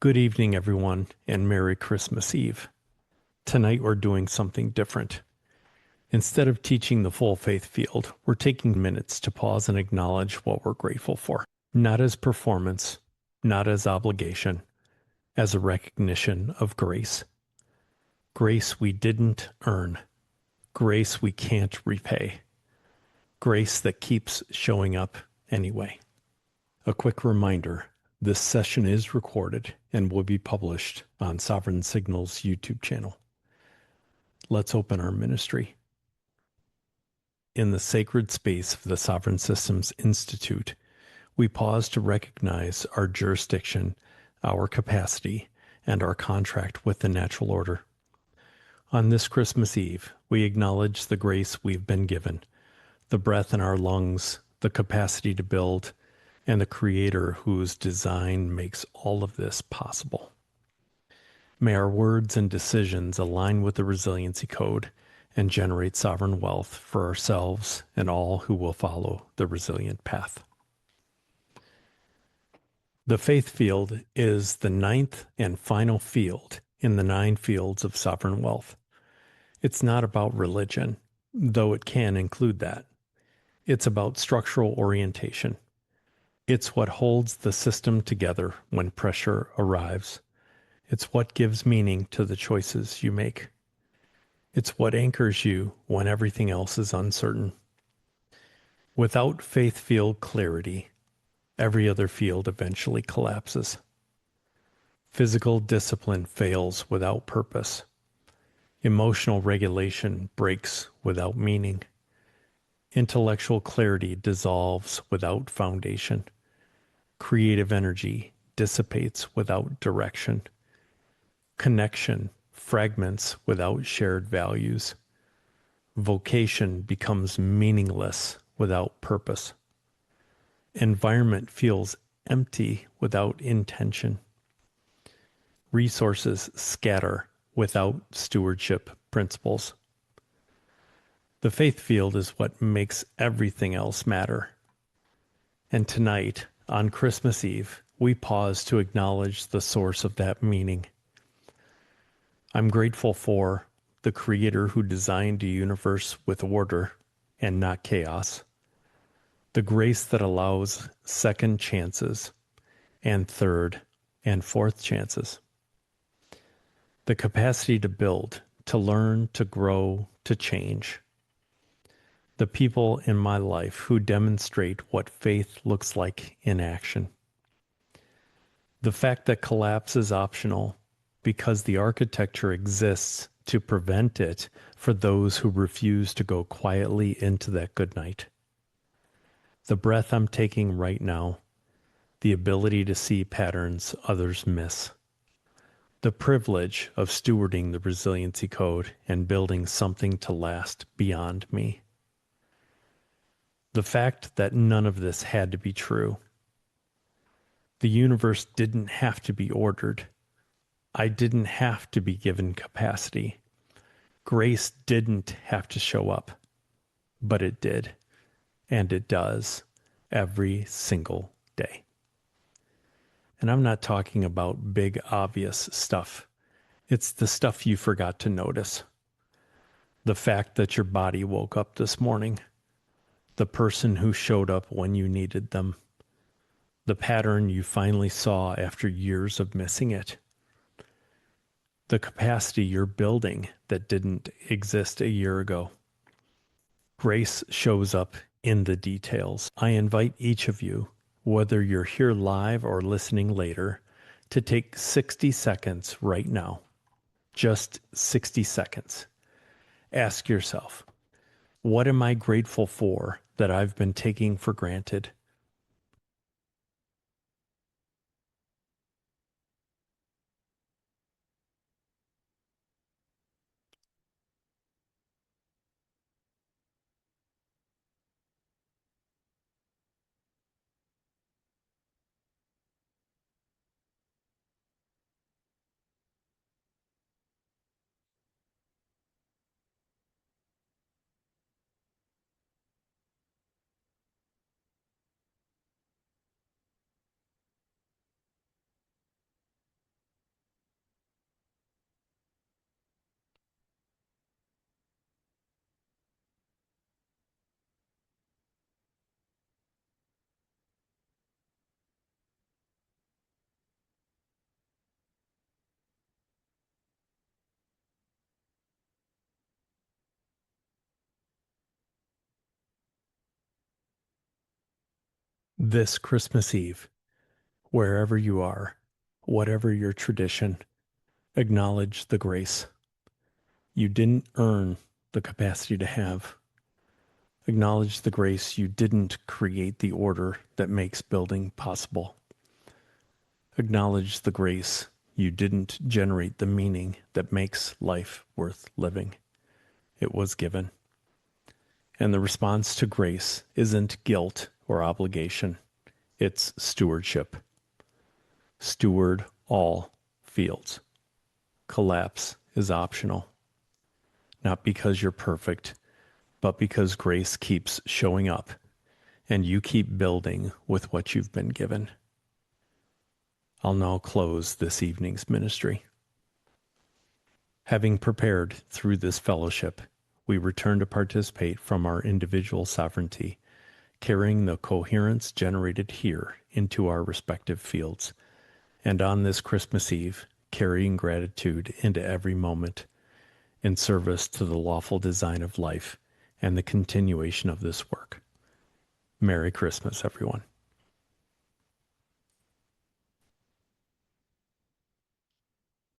Good evening, everyone, and Merry Christmas Eve. Tonight, we're doing something different. Instead of teaching the full faith field, we're taking minutes to pause and acknowledge what we're grateful for. Not as performance, not as obligation, as a recognition of grace. Grace we didn't earn. Grace we can't repay. Grace that keeps showing up anyway. A quick reminder, this session is recorded and will be published on Sovereign Signal's YouTube channel. Let's open our ministry. In the sacred space of the Sovereign Systems Institute, we pause to recognize our jurisdiction, our capacity, and our contract with the natural order. On this Christmas Eve, we acknowledge the grace we've been given, the breath in our lungs, the capacity to build, and the Creator whose design makes all of this possible. May our words and decisions align with the resiliency code and generate sovereign wealth for ourselves and all who will follow the resilient path. The faith field is the ninth and final field in the 9 fields of sovereign wealth. It's not about religion, though it can include that. It's about structural orientation. It's what holds the system together when pressure arrives. It's what gives meaning to the choices you make. It's what anchors you when everything else is uncertain. Without faith field clarity, every other field eventually collapses. Physical discipline fails without purpose. Emotional regulation breaks without meaning. Intellectual clarity dissolves without foundation. Creative energy dissipates without direction. Connection fragments without shared values. Vocation becomes meaningless without purpose. Environment feels empty without intention. Resources scatter without stewardship principles. The faith field is what makes everything else matter. And tonight, on Christmas Eve, we pause to acknowledge the source of that meaning. I'm grateful for the Creator who designed a universe with order and not chaos, the grace that allows second chances and third and fourth chances, the capacity to build, to learn, to grow, to change, the people in my life who demonstrate what faith looks like in action, the fact that collapse is optional because the architecture exists to prevent it for those who refuse to go quietly into that good night. The breath I'm taking right now, the ability to see patterns others miss, the privilege of stewarding the resiliency code and building something to last beyond me. The fact that none of this had to be true. The universe didn't have to be ordered. I didn't have to be given capacity. Grace didn't have to show up, but it did, and it does every single day. And I'm not talking about big, obvious stuff. It's the stuff you forgot to notice. The fact that your body woke up this morning, the person who showed up when you needed them, the pattern you finally saw after years of missing it, the capacity you're building that didn't exist a year ago. Grace shows up in the details. I invite each of you, whether you're here live or listening later, to take 60 seconds right now. Just 60 seconds. Ask yourself, what am I grateful for that I've been taking for granted? This Christmas Eve, wherever you are, whatever your tradition, acknowledge the grace. You didn't earn the capacity to have. Acknowledge the grace. You didn't create the order that makes building possible. Acknowledge the grace. You didn't generate the meaning that makes life worth living. It was given. And the response to grace isn't guilt or obligation. It's stewardship. Steward all fields. Collapse is optional. Not because you're perfect, but because grace keeps showing up and you keep building with what you've been given. I'll now close this evening's ministry. Having prepared through this fellowship, we return to participate from our individual sovereignty, carrying the coherence generated here into our respective fields, and on this Christmas Eve, carrying gratitude into every moment in service to the lawful design of life and the continuation of this work. Merry Christmas, everyone.